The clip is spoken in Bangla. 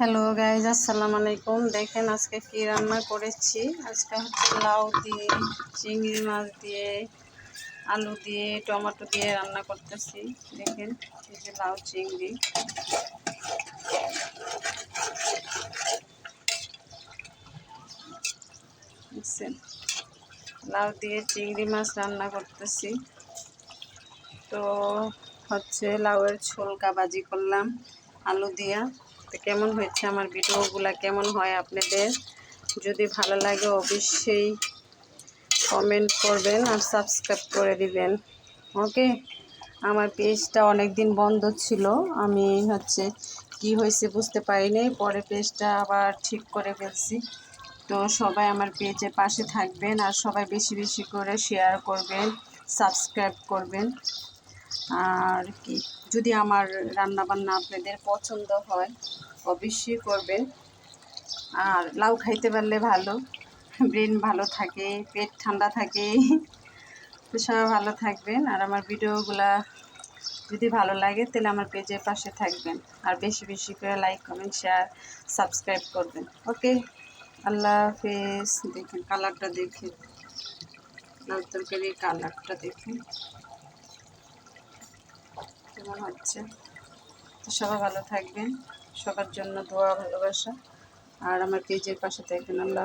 হ্যালো গাইজ, আসসালামু আলাইকুম। দেখেন আজকে কি রান্না করেছি। আজকে হচ্ছে লাউ দিয়ে, চিংড়ি মাছ দিয়ে, আলু দিয়ে, টমেটো দিয়ে রান্না করতেছি। দেখেন এই যে লাউ চিংড়ি, দেখছেন, লাউ দিয়ে চিংড়ি মাছ রান্না করতেছি। তো হচ্ছে লাউয়ের ছোলকা ভাজি করলাম আলু দিয়া। তো কেমন হয়েছে আমার ভিডিওগুলা, কেমন হয় আপনাদের? যদি ভালো লাগে অবশ্যই কমেন্ট করবেন আর সাবস্ক্রাইব করে দিবেন। ওকে, আমার পেজটা অনেক দিন বন্ধ ছিল, আমি হচ্ছে কি হয়েছে বুঝতে পারিনি, পরে পেজটা আবার ঠিক করে ফেলছি। তো সবাই আমার পেজের পাশে থাকবেন আর সবাই বেশি বেশি করে শেয়ার করবেন, সাবস্ক্রাইব করবেন। আর কি, যদি আমার রান্নাবান্না আপনাদের পছন্দ হয় অবশ্যই করবেন। আর লাউ খাইতে পারলে ভালো, ব্রেন ভালো থাকে, পেট ঠান্ডা থাকে। তো সবাই ভালো থাকবেন আর আমার ভিডিওগুলা যদি ভালো লাগে তাহলে আমার পেজের পাশে থাকবেন আর বেশি বেশি করে লাইক, কমেন্ট, শেয়ার, সাবস্ক্রাইব করবেন। ওকে, আল্লাহ হাফেজ। দেখেন কালারটা, দেখেন লাউ তরকারির কালারটা দেখেন কেমন হচ্ছে। তো সবাই ভালো থাকবেন, সবার জন্য দোয়া, ভালোবাসা আর আমার পেজের পাশে থাকবেন। আল্লাহ।